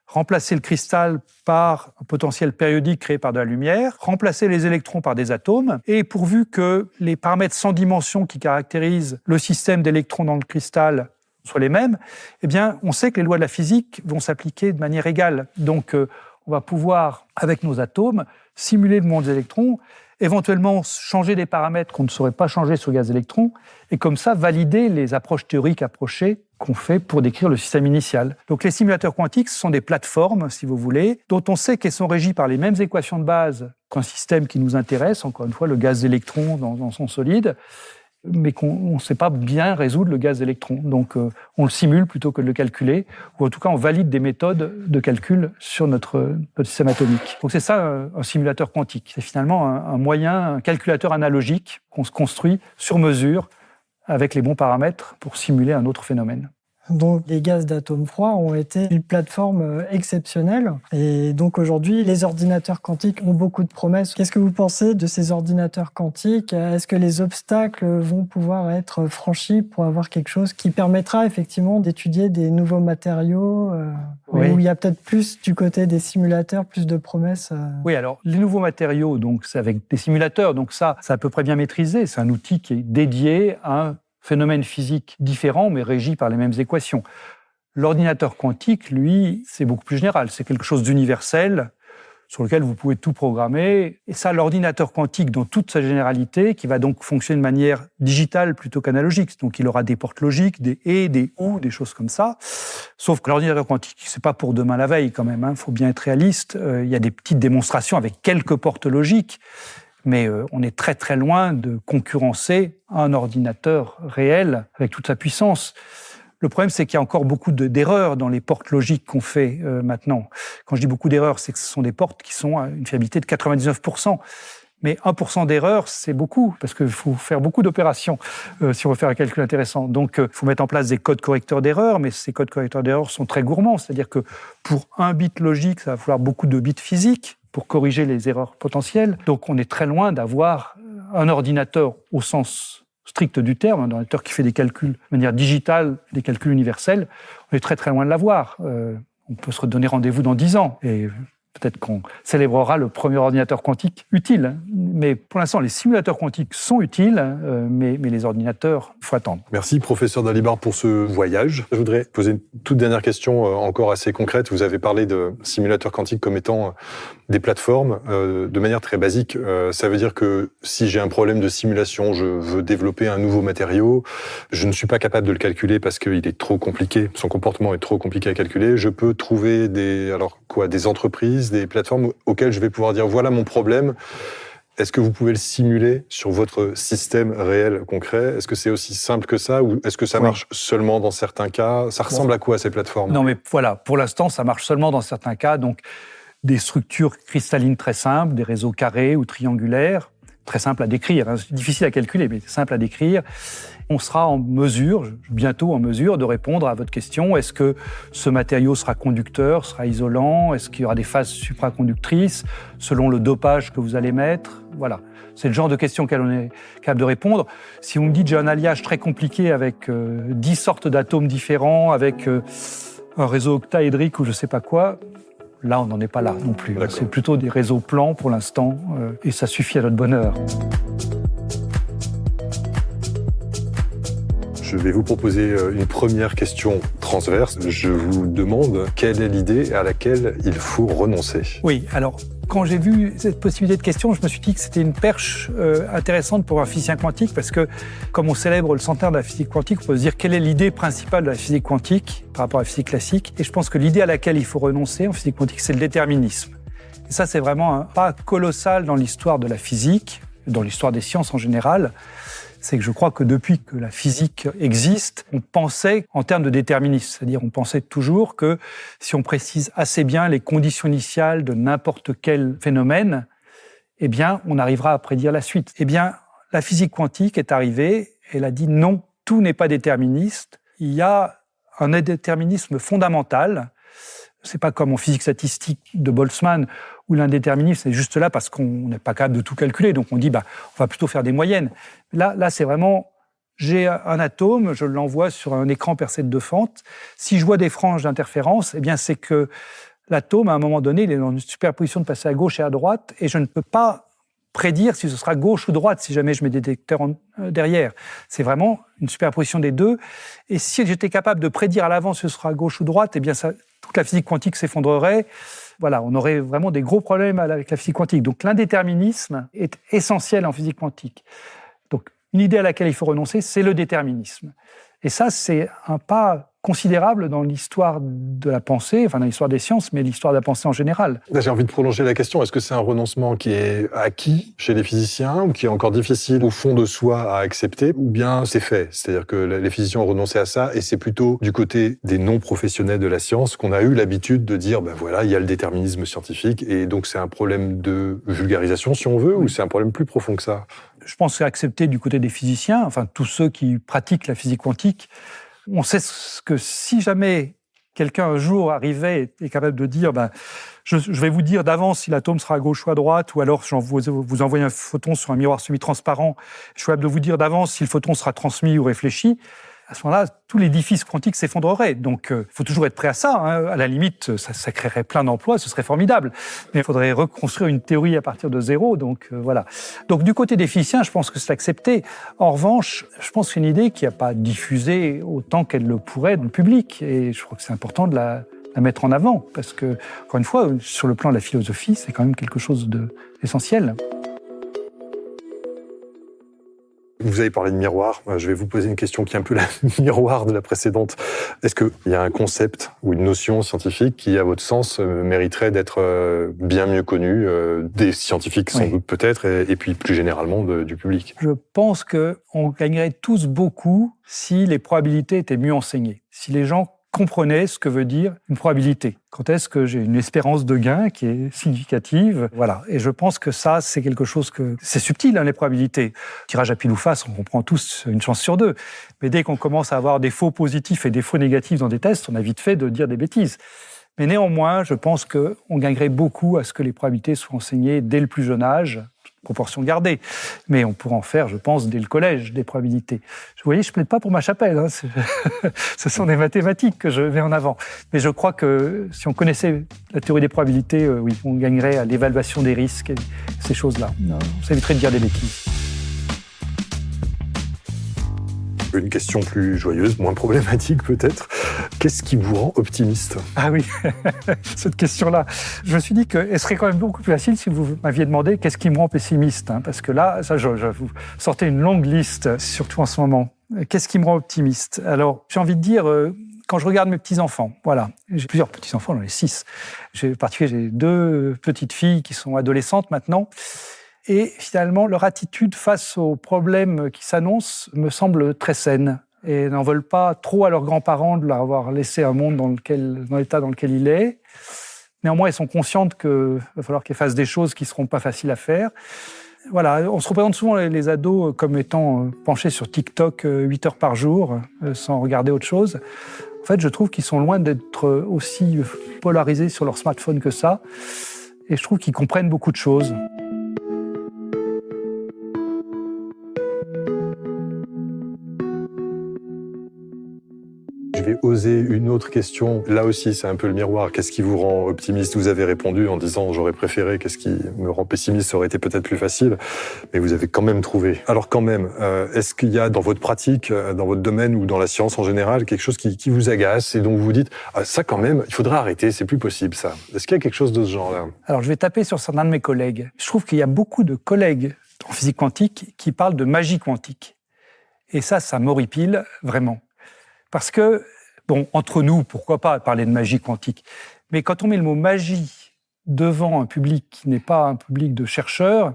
remplacer le cristal par un potentiel périodique créé par de la lumière, remplacer les électrons par des atomes, et pourvu que les paramètres sans dimension qui caractérisent le système d'électrons dans le cristal soient les mêmes, eh bien, on sait que les lois de la physique vont s'appliquer de manière égale. Donc, on va pouvoir, avec nos atomes, simuler le mouvement des électrons, éventuellement changer des paramètres qu'on ne saurait pas changer sur le gaz d'électrons, et comme ça, valider les approches théoriques approchées qu'on fait pour décrire le système initial. Donc les simulateurs quantiques, ce sont des plateformes, si vous voulez, dont on sait qu'elles sont régies par les mêmes équations de base qu'un système qui nous intéresse, encore une fois, le gaz d'électrons dans son solide, mais qu'on ne sait pas bien résoudre le gaz d'électrons. Donc on le simule plutôt que de le calculer, ou en tout cas on valide des méthodes de calcul sur notre système atomique. Donc c'est ça un simulateur quantique. C'est finalement un moyen, un calculateur analogique qu'on se construit sur mesure avec les bons paramètres pour simuler un autre phénomène. Donc, les gaz d'atomes froids ont été une plateforme exceptionnelle. Et donc, aujourd'hui, les ordinateurs quantiques ont beaucoup de promesses. Qu'est-ce que vous pensez de ces ordinateurs quantiques ? Est-ce que les obstacles vont pouvoir être franchis pour avoir quelque chose qui permettra effectivement d'étudier des nouveaux matériaux Oui. Où il y a peut-être plus du côté des simulateurs, plus de promesses Oui, alors, les nouveaux matériaux, donc, c'est avec des simulateurs. Donc ça, c'est à peu près bien maîtrisé. C'est un outil qui est dédié à un phénomène physique différent, mais régi par les mêmes équations. L'ordinateur quantique, lui, c'est beaucoup plus général. C'est quelque chose d'universel sur lequel vous pouvez tout programmer. Et ça, l'ordinateur quantique, dans toute sa généralité, qui va donc fonctionner de manière digitale plutôt qu'analogique. Donc, il aura des portes logiques, des et, des ou, des choses comme ça. Sauf que l'ordinateur quantique, c'est pas pour demain la veille quand même. Il faut bien être réaliste. Il y a des petites démonstrations avec quelques portes logiques. Mais on est très très loin de concurrencer un ordinateur réel avec toute sa puissance. Le problème, c'est qu'il y a encore beaucoup d'erreurs dans les portes logiques qu'on fait maintenant. Quand je dis beaucoup d'erreurs, c'est que ce sont des portes qui sont à une fiabilité de 99%. Mais 1% d'erreur, c'est beaucoup, parce qu'il faut faire beaucoup d'opérations si on veut faire un calcul intéressant. Donc, il faut mettre en place des codes correcteurs d'erreur, mais ces codes correcteurs d'erreur sont très gourmands. C'est-à-dire que pour un bit logique, ça va falloir beaucoup de bits physiques pour corriger les erreurs potentielles. Donc, on est très loin d'avoir un ordinateur au sens strict du terme, un ordinateur qui fait des calculs de manière digitale, des calculs universels. On est très très loin de l'avoir. On peut se redonner rendez-vous dans 10 ans. Et peut-être qu'on célébrera le premier ordinateur quantique utile. Mais pour l'instant, les simulateurs quantiques sont utiles, mais les ordinateurs, il faut attendre. Merci, professeur Dalibard, pour ce voyage. Je voudrais poser une toute dernière question encore assez concrète. Vous avez parlé de simulateurs quantiques comme étant des plateformes de manière très basique. Ça veut dire que si j'ai un problème de simulation, je veux développer un nouveau matériau, je ne suis pas capable de le calculer parce qu'il est trop compliqué, son comportement est trop compliqué à calculer. Je peux trouver des entreprises, des plateformes auxquelles je vais pouvoir dire voilà mon problème. Est-ce que vous pouvez le simuler sur votre système réel concret ? Est-ce que c'est aussi simple que ça ou est-ce que ça marche seulement dans certains cas ? Ça ressemble à quoi ces plateformes ? Non, mais voilà, pour l'instant, ça marche seulement dans certains cas. Donc, des structures cristallines très simples, des réseaux carrés ou triangulaires, très simples à décrire, hein, difficile à calculer, mais simple à décrire. On sera en mesure, bientôt en mesure, de répondre à votre question. Est-ce que ce matériau sera conducteur, sera isolant? Est-ce qu'il y aura des phases supraconductrices selon le dopage que vous allez mettre? Voilà. C'est le genre de questions auxquelles on est capable de répondre. Si vous me dites j'ai un alliage très compliqué avec 10 sortes d'atomes différents, avec un réseau octaédrique ou je ne sais pas quoi, là, on n'en est pas là non plus. D'accord. C'est plutôt des réseaux plans pour l'instant, et ça suffit à notre bonheur. Je vais vous proposer une première question transverse. Je vous demande quelle est l'idée à laquelle il faut renoncer. Oui, alors, quand j'ai vu cette possibilité de question, je me suis dit que c'était une perche intéressante pour un physicien quantique parce que, comme on célèbre le centenaire de la physique quantique, on peut se dire quelle est l'idée principale de la physique quantique par rapport à la physique classique. Et je pense que l'idée à laquelle il faut renoncer en physique quantique, c'est le déterminisme. Et ça, c'est vraiment un pas colossal dans l'histoire de la physique, dans l'histoire des sciences en général. C'est que je crois que depuis que la physique existe, on pensait en termes de déterminisme. C'est-à-dire, on pensait toujours que si on précise assez bien les conditions initiales de n'importe quel phénomène, eh bien, on arrivera à prédire la suite. Eh bien, la physique quantique est arrivée, elle a dit non, tout n'est pas déterministe. Il y a un déterminisme fondamental. C'est pas comme en physique statistique de Boltzmann, où l'indéterminisme c'est juste là parce qu'on n'est pas capable de tout calculer. Donc on dit, on va plutôt faire des moyennes. Là, c'est vraiment, j'ai un atome, je l'envoie sur un écran percé de 2 fentes. Si je vois des franges d'interférence, eh bien c'est que l'atome, à un moment donné, il est dans une superposition de passer à gauche et à droite, et je ne peux pas prédire si ce sera gauche ou droite si jamais je mets des détecteurs derrière. C'est vraiment une superposition des deux. Et si j'étais capable de prédire à l'avance si ce sera gauche ou droite, eh bien toute la physique quantique s'effondrerait. Voilà, on aurait vraiment des gros problèmes avec la physique quantique. Donc l'indéterminisme est essentiel en physique quantique. Donc une idée à laquelle il faut renoncer, c'est le déterminisme. Et ça, c'est un pas considérable dans l'histoire de la pensée, enfin dans l'histoire des sciences, mais l'histoire de la pensée en général. J'ai envie de prolonger la question. Est-ce que c'est un renoncement qui est acquis chez les physiciens ou qui est encore difficile au fond de soi à accepter, ou bien c'est fait? C'est-à-dire que les physiciens ont renoncé à ça et c'est plutôt du côté des non-professionnels de la science qu'on a eu l'habitude de dire voilà, il y a le déterminisme scientifique et donc c'est un problème de vulgarisation si on veut, ou c'est un problème plus profond que ça? Je pense que c'est accepté du côté des physiciens, enfin tous ceux qui pratiquent la physique quantique. On sait que si jamais quelqu'un un jour arrivait et est capable de dire je vais vous dire d'avance si l'atome sera à gauche ou à droite, ou alors vous envoyez un photon sur un miroir semi-transparent, je suis capable de vous dire d'avance si le photon sera transmis ou réfléchi, à ce moment-là, tout l'édifice quantique s'effondrerait. Donc, il faut toujours être prêt à ça. À la limite, ça créerait plein d'emplois, ce serait formidable. Mais il faudrait reconstruire une théorie à partir de zéro. Donc, voilà. Donc, du côté des physiciens, je pense que c'est accepté. En revanche, je pense que c'est une idée qui n'a pas diffusé autant qu'elle le pourrait dans le public. Et je crois que c'est important de la mettre en avant. Parce que, encore une fois, sur le plan de la philosophie, c'est quand même quelque chose d'essentiel. Vous avez parlé de miroir. Je vais vous poser une question qui est un peu la miroir de la précédente. Est-ce qu'il y a un concept ou une notion scientifique qui, à votre sens, mériterait d'être bien mieux connu des scientifiques, sans doute peut-être, et puis plus généralement du public? Je pense qu'on gagnerait tous beaucoup si les probabilités étaient mieux enseignées. Si les gens comprenaient ce que veut dire une probabilité. Quand est-ce que j'ai une espérance de gain qui est significative? Voilà. Et je pense que ça, c'est quelque chose c'est subtil, les probabilités. Tirage à pile ou face, on prend tous une chance sur 2. Mais dès qu'on commence à avoir des faux positifs et des faux négatifs dans des tests, on a vite fait de dire des bêtises. Mais néanmoins, je pense qu'on gagnerait beaucoup à ce que les probabilités soient enseignées dès le plus jeune âge, proportion gardée. Mais on pourrait en faire, je pense, dès le collège, des probabilités. Vous voyez, je ne plaide pas pour ma chapelle. Ce sont des mathématiques que je mets en avant. Mais je crois que si on connaissait la théorie des probabilités, oui, on gagnerait à l'évaluation des risques et ces choses-là. Ça éviterait de dire des bêtises. Une question plus joyeuse, moins problématique peut-être. Qu'est-ce qui vous rend optimiste? Ah oui, cette question-là. Je me suis dit qu'elle serait quand même beaucoup plus facile si vous m'aviez demandé qu'est-ce qui me rend pessimiste. Parce que là, ça, je vous sortais une longue liste, surtout en ce moment. Qu'est-ce qui me rend optimiste? Alors, j'ai envie de dire, quand je regarde mes petits-enfants, voilà, j'ai plusieurs petits-enfants, j'en ai 6. En particulier, j'ai 2 petites filles qui sont adolescentes maintenant. Et finalement, leur attitude face aux problèmes qui s'annoncent me semble très saine. Et n'en veulent pas trop à leurs grands-parents de leur avoir laissé un monde dans l'état dans lequel il est. Néanmoins, elles sont conscientes qu'il va falloir qu'elles fassent des choses qui ne seront pas faciles à faire. Voilà, on se représente souvent les ados comme étant penchés sur TikTok 8 heures par jour, sans regarder autre chose. En fait, je trouve qu'ils sont loin d'être aussi polarisés sur leur smartphone que ça. Et je trouve qu'ils comprennent beaucoup de choses. Je vais oser une autre question. Là aussi, c'est un peu le miroir. Qu'est-ce qui vous rend optimiste? Vous avez répondu en disant « j'aurais préféré ». Qu'est-ce qui me rend pessimiste? Ça aurait été peut-être plus facile. Mais vous avez quand même trouvé. Alors quand même, est-ce qu'il y a dans votre pratique, dans votre domaine ou dans la science en général, quelque chose qui vous agace et dont vous vous dites « ça quand même, il faudrait arrêter, c'est plus possible ça ». Est-ce qu'il y a quelque chose de ce genre-là? Alors je vais taper sur certains de mes collègues. Je trouve qu'il y a beaucoup de collègues en physique quantique qui parlent de magie quantique. Et ça m'horripile vraiment. Parce que, bon, entre nous, pourquoi pas parler de magie quantique? Mais quand on met le mot magie devant un public qui n'est pas un public de chercheurs,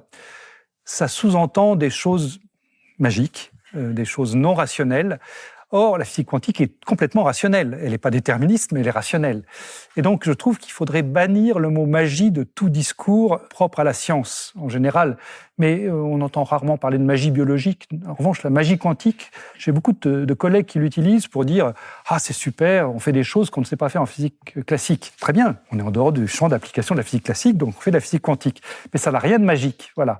ça sous-entend des choses magiques, des choses non rationnelles. Or, la physique quantique est complètement rationnelle. Elle n'est pas déterministe, mais elle est rationnelle. Et donc, je trouve qu'il faudrait bannir le mot magie de tout discours propre à la science, en général. Mais on entend rarement parler de magie biologique. En revanche, la magie quantique, j'ai beaucoup de collègues qui l'utilisent pour dire « Ah, c'est super, on fait des choses qu'on ne sait pas faire en physique classique. » Très bien, on est en dehors du champ d'application de la physique classique, donc on fait de la physique quantique. Mais ça n'a rien de magique, voilà.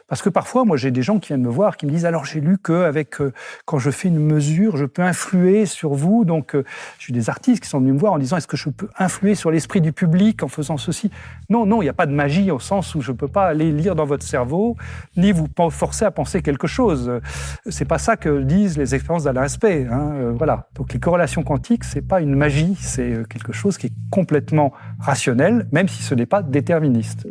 Parce que parfois, moi, j'ai des gens qui viennent me voir, qui me disent « Alors, j'ai lu qu'avec quand je fais une mesure, je peux influer sur vous. » Donc, j'ai des artistes qui sont venus me voir en disant « Est-ce que je peux influer sur l'esprit du public en faisant ceci ?» Non, il n'y a pas de magie au sens où je ne peux pas aller lire dans votre cerveau, ni vous forcer à penser quelque chose. C'est pas ça que disent les expériences d'Alain Aspect. Voilà. Donc les corrélations quantiques, c'est pas une magie, c'est quelque chose qui est complètement rationnel, même si ce n'est pas déterministe.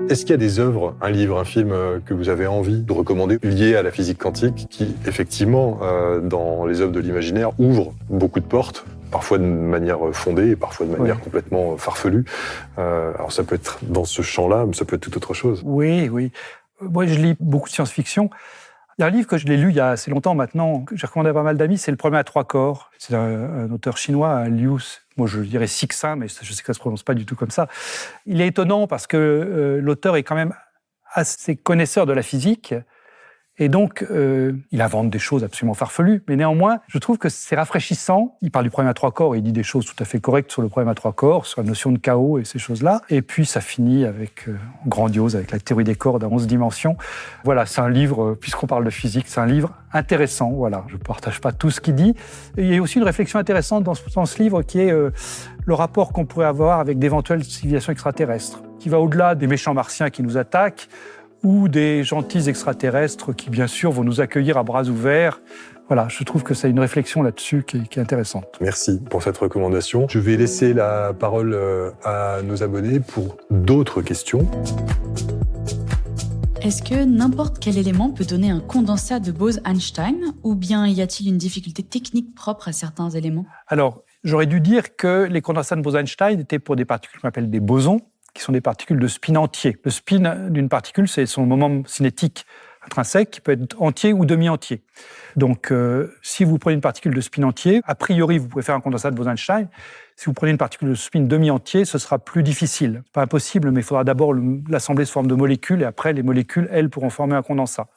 Est-ce qu'il y a des œuvres, un livre, un film que vous avez envie de recommander liés à la physique quantique qui, effectivement, dans les œuvres de l'imaginaire, ouvrent beaucoup de portes, parfois de manière fondée et parfois de manière complètement farfelue? Alors ça peut être dans ce champ-là, mais ça peut être toute autre chose. Oui. Moi, je lis beaucoup de science-fiction. Il y a un livre que je l'ai lu il y a assez longtemps maintenant, que j'ai recommandé à pas mal d'amis, c'est Le Problème à trois corps. C'est un auteur chinois, Liu, moi je dirais Cixin, mais je sais que ça ne se prononce pas du tout comme ça. Il est étonnant parce que l'auteur est quand même assez connaisseur de la physique, et donc il invente des choses absolument farfelues, mais néanmoins, je trouve que c'est rafraîchissant. Il parle du problème à trois corps, et il dit des choses tout à fait correctes sur le problème à trois corps, sur la notion de chaos et ces choses-là, et puis ça finit avec grandiose, avec la théorie des cordes à 11 dimensions. Voilà, c'est un livre, puisqu'on parle de physique, c'est un livre intéressant, voilà. Je ne partage pas tout ce qu'il dit. Et il y a aussi une réflexion intéressante dans ce livre qui est le rapport qu'on pourrait avoir avec d'éventuelles civilisations extraterrestres, qui va au-delà des méchants martiens qui nous attaquent, ou des gentils extraterrestres qui, bien sûr, vont nous accueillir à bras ouverts. Voilà, je trouve que c'est une réflexion là-dessus qui est intéressante. Merci pour cette recommandation. Je vais laisser la parole à nos abonnés pour d'autres questions. Est-ce que n'importe quel élément peut donner un condensat de Bose-Einstein, ou bien y a-t-il une difficulté technique propre à certains éléments? Alors, j'aurais dû dire que les condensats de Bose-Einstein étaient pour des particules qu'on appelle des bosons, qui sont des particules de spin entier. Le spin d'une particule, c'est son moment cinétique intrinsèque, qui peut être entier ou demi-entier. Donc, si vous prenez une particule de spin entier, a priori, vous pouvez faire un condensat de Bose-Einstein. Si vous prenez une particule de spin demi-entier, ce sera plus difficile. Pas impossible, mais il faudra d'abord l'assembler sous forme de molécules, et après, les molécules, elles, pourront former un condensat.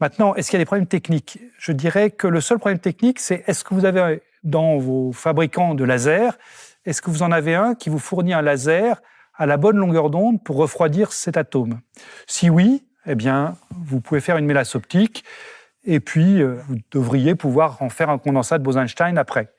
Maintenant, est-ce qu'il y a des problèmes techniques? Je dirais que le seul problème technique, c'est est-ce que vous avez dans vos fabricants de lasers, est-ce que vous en avez un qui vous fournit un laser à la bonne longueur d'onde pour refroidir cet atome? Si oui, eh bien, vous pouvez faire une mélasse optique et puis vous devriez pouvoir en faire un condensat de Bose-Einstein après.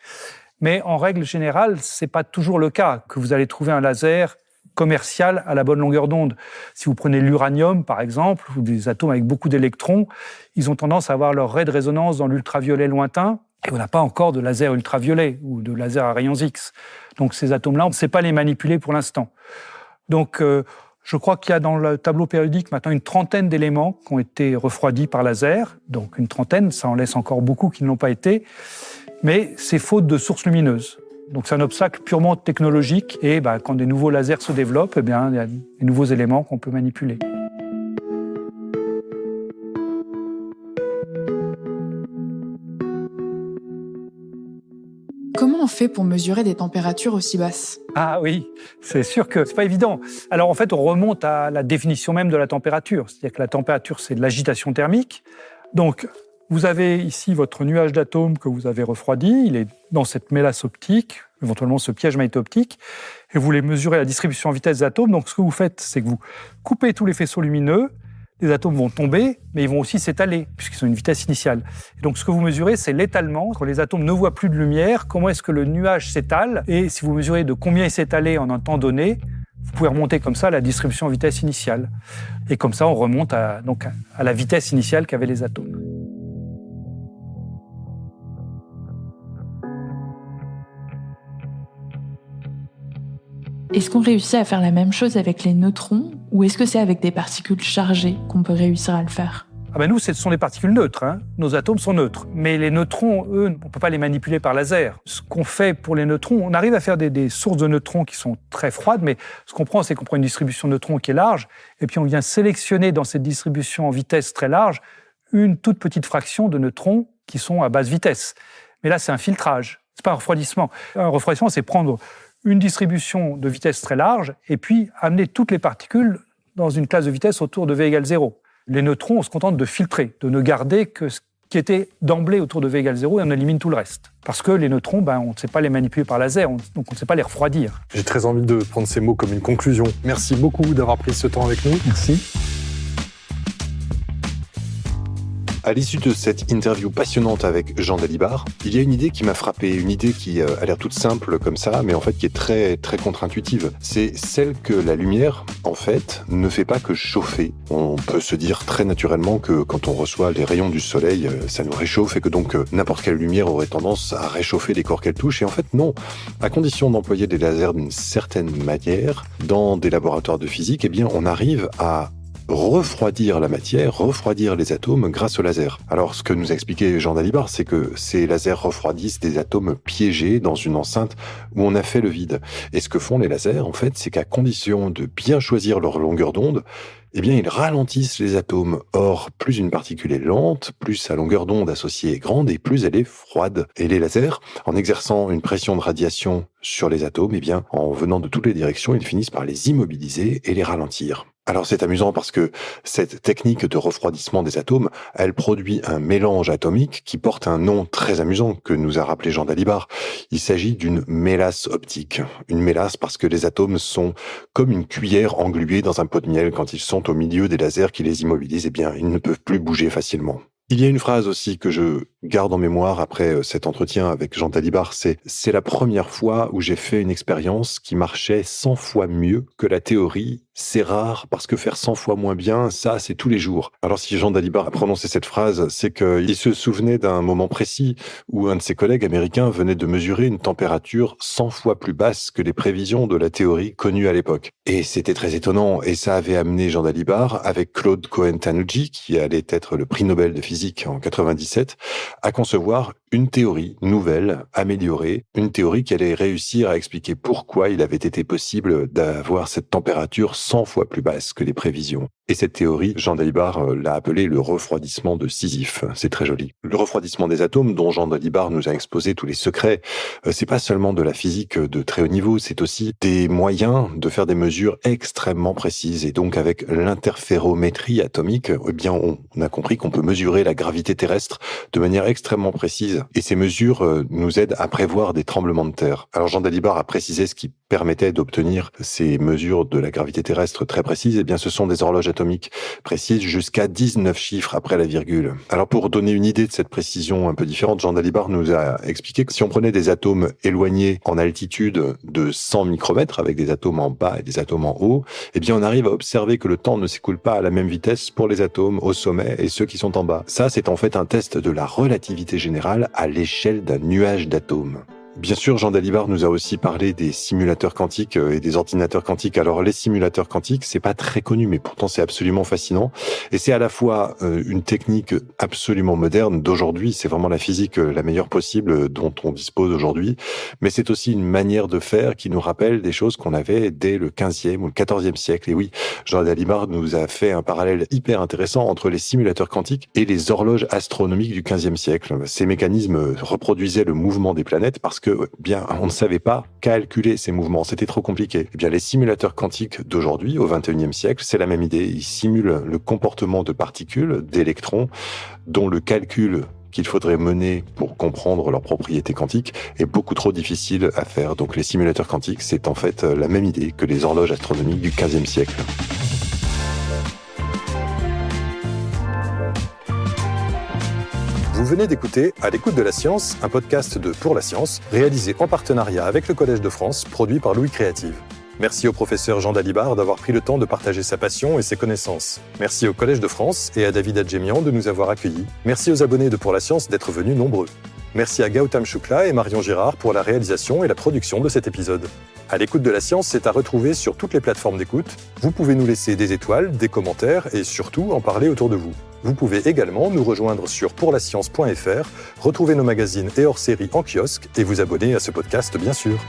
Mais en règle générale, ce n'est pas toujours le cas que vous allez trouver un laser commercial à la bonne longueur d'onde. Si vous prenez l'uranium, par exemple, ou des atomes avec beaucoup d'électrons, ils ont tendance à avoir leur raie de résonance dans l'ultraviolet lointain, et on n'a pas encore de laser ultraviolet ou de laser à rayons X. Donc ces atomes-là, on ne sait pas les manipuler pour l'instant. Donc je crois qu'il y a dans le tableau périodique maintenant une trentaine d'éléments qui ont été refroidis par laser. Donc une trentaine, ça en laisse encore beaucoup qui ne l'ont pas été. Mais c'est faute de sources lumineuses. Donc c'est un obstacle purement technologique. Et quand des nouveaux lasers se développent, il y a des nouveaux éléments qu'on peut manipuler. fait pour mesurer des températures aussi basses ? Ah oui, c'est sûr que c'est pas évident. Alors en fait, on remonte à la définition même de la température. C'est-à-dire que la température, c'est de l'agitation thermique. Donc, vous avez ici votre nuage d'atomes que vous avez refroidi. Il est dans cette mélasse optique, éventuellement ce piège magnéto-optique. Et vous voulez mesurer la distribution en vitesse des atomes. Donc, ce que vous faites, c'est que vous coupez tous les faisceaux lumineux. Les atomes vont tomber, mais ils vont aussi s'étaler, puisqu'ils ont une vitesse initiale. Et donc, ce que vous mesurez, c'est l'étalement. Quand les atomes ne voient plus de lumière, comment est-ce que le nuage s'étale ? Et si vous mesurez de combien il s'est étalé en un temps donné, vous pouvez remonter comme ça la distribution en vitesse initiale. Et comme ça, on remonte à la vitesse initiale qu'avaient les atomes. Est-ce qu'on réussit à faire la même chose avec les neutrons ou est-ce que c'est avec des particules chargées qu'on peut réussir à le faire ? Nous, ce sont des particules neutres. Nos atomes sont neutres. Mais les neutrons, eux, on ne peut pas les manipuler par laser. Ce qu'on fait pour les neutrons, on arrive à faire des sources de neutrons qui sont très froides, mais ce qu'on prend, c'est qu'on prend une distribution de neutrons qui est large, et puis on vient sélectionner dans cette distribution en vitesse très large une toute petite fraction de neutrons qui sont à basse vitesse. Mais là, c'est un filtrage. C'est pas un refroidissement. Un refroidissement, c'est prendre une distribution de vitesse très large et puis amener toutes les particules dans une classe de vitesse autour de V égale 0. Les neutrons, on se contente de filtrer, de ne garder que ce qui était d'emblée autour de V égale 0 et on élimine tout le reste. Parce que les neutrons, on ne sait pas les manipuler par laser, donc on ne sait pas les refroidir. J'ai très envie de prendre ces mots comme une conclusion. Merci beaucoup d'avoir pris ce temps avec nous. Merci. À l'issue de cette interview passionnante avec Jean Dalibard, il y a une idée qui m'a frappé, une idée qui a l'air toute simple comme ça, mais en fait qui est très, très contre-intuitive. C'est celle que la lumière, en fait, ne fait pas que chauffer. On peut se dire très naturellement que quand on reçoit les rayons du soleil, ça nous réchauffe et que donc n'importe quelle lumière aurait tendance à réchauffer les corps qu'elle touche. Et en fait, non. À condition d'employer des lasers d'une certaine manière, dans des laboratoires de physique, on arrive à refroidir la matière, refroidir les atomes grâce au laser. Alors, ce que nous a expliqué Jean Dalibard, c'est que ces lasers refroidissent des atomes piégés dans une enceinte où on a fait le vide. Et ce que font les lasers, en fait, c'est qu'à condition de bien choisir leur longueur d'onde, ils ralentissent les atomes. Or, plus une particule est lente, plus sa longueur d'onde associée est grande et plus elle est froide. Et les lasers, en exerçant une pression de radiation sur les atomes, en venant de toutes les directions, ils finissent par les immobiliser et les ralentir. Alors c'est amusant parce que cette technique de refroidissement des atomes, elle produit un mélange atomique qui porte un nom très amusant que nous a rappelé Jean Dalibard. Il s'agit d'une mélasse optique. Une mélasse parce que les atomes sont comme une cuillère engluée dans un pot de miel. Quand ils sont au milieu des lasers qui les immobilisent, ils ne peuvent plus bouger facilement. Il y a une phrase aussi que je garde en mémoire après cet entretien avec Jean Dalibard, c'est la première fois où j'ai fait une expérience qui marchait 100 fois mieux que la théorie. C'est rare parce que faire 100 fois moins bien, ça, c'est tous les jours. Alors si Jean Dalibard a prononcé cette phrase, c'est qu'il se souvenait d'un moment précis où un de ses collègues américains venait de mesurer une température 100 fois plus basse que les prévisions de la théorie connue à l'époque. Et c'était très étonnant et ça avait amené Jean Dalibard, avec Claude Cohen-Tannoudji, qui allait être le prix Nobel de physique en 97, à concevoir une théorie nouvelle, améliorée, une théorie qui allait réussir à expliquer pourquoi il avait été possible d'avoir cette température 100 fois plus basse que les prévisions. Et cette théorie, Jean Dalibard l'a appelée le refroidissement de Sisyphe. C'est très joli. Le refroidissement des atomes, dont Jean Dalibard nous a exposé tous les secrets, c'est pas seulement de la physique de très haut niveau, c'est aussi des moyens de faire des mesures extrêmement précises. Et donc, avec l'interférométrie atomique, on a compris qu'on peut mesurer la gravité terrestre de manière extrêmement précise. Et ces mesures nous aident à prévoir des tremblements de terre. Alors, Jean Dalibard a précisé ce qui permettait d'obtenir ces mesures de la gravité terrestre très précises. Ce sont des horloges atomiques précises jusqu'à 19 chiffres après la virgule. Alors, pour donner une idée de cette précision un peu différente, Jean Dalibard nous a expliqué que si on prenait des atomes éloignés en altitude de 100 micromètres avec des atomes en bas et des atomes en haut, on arrive à observer que le temps ne s'écoule pas à la même vitesse pour les atomes au sommet et ceux qui sont en bas. Ça, c'est en fait un test de la relativité générale à l'échelle d'un nuage d'atomes. Bien sûr, Jean Dalibard nous a aussi parlé des simulateurs quantiques et des ordinateurs quantiques. Alors, les simulateurs quantiques, c'est pas très connu, mais pourtant c'est absolument fascinant. Et c'est à la fois une technique absolument moderne d'aujourd'hui. C'est vraiment la physique la meilleure possible dont on dispose aujourd'hui. Mais c'est aussi une manière de faire qui nous rappelle des choses qu'on avait dès le 15e ou le 14e siècle. Et oui, Jean Dalibard nous a fait un parallèle hyper intéressant entre les simulateurs quantiques et les horloges astronomiques du 15e siècle. Ces mécanismes reproduisaient le mouvement des planètes parce que on ne savait pas calculer ces mouvements, c'était trop compliqué. Les simulateurs quantiques d'aujourd'hui, au XXIe siècle, c'est la même idée. Ils simulent le comportement de particules, d'électrons, dont le calcul qu'il faudrait mener pour comprendre leurs propriétés quantiques est beaucoup trop difficile à faire. Donc les simulateurs quantiques, c'est en fait la même idée que les horloges astronomiques du XVe siècle. Vous venez d'écouter À l'écoute de la science, un podcast de Pour la science, réalisé en partenariat avec le Collège de France, produit par Louis Créative. Merci au professeur Jean Dalibard d'avoir pris le temps de partager sa passion et ses connaissances. Merci au Collège de France et à David Adjemian de nous avoir accueillis. Merci aux abonnés de Pour la Science d'être venus nombreux. Merci à Gautam Shukla et Marion Girard pour la réalisation et la production de cet épisode. À l'écoute de la science, c'est à retrouver sur toutes les plateformes d'écoute. Vous pouvez nous laisser des étoiles, des commentaires et surtout en parler autour de vous. Vous pouvez également nous rejoindre sur pourlascience.fr, retrouver nos magazines et hors-séries en kiosque et vous abonner à ce podcast bien sûr.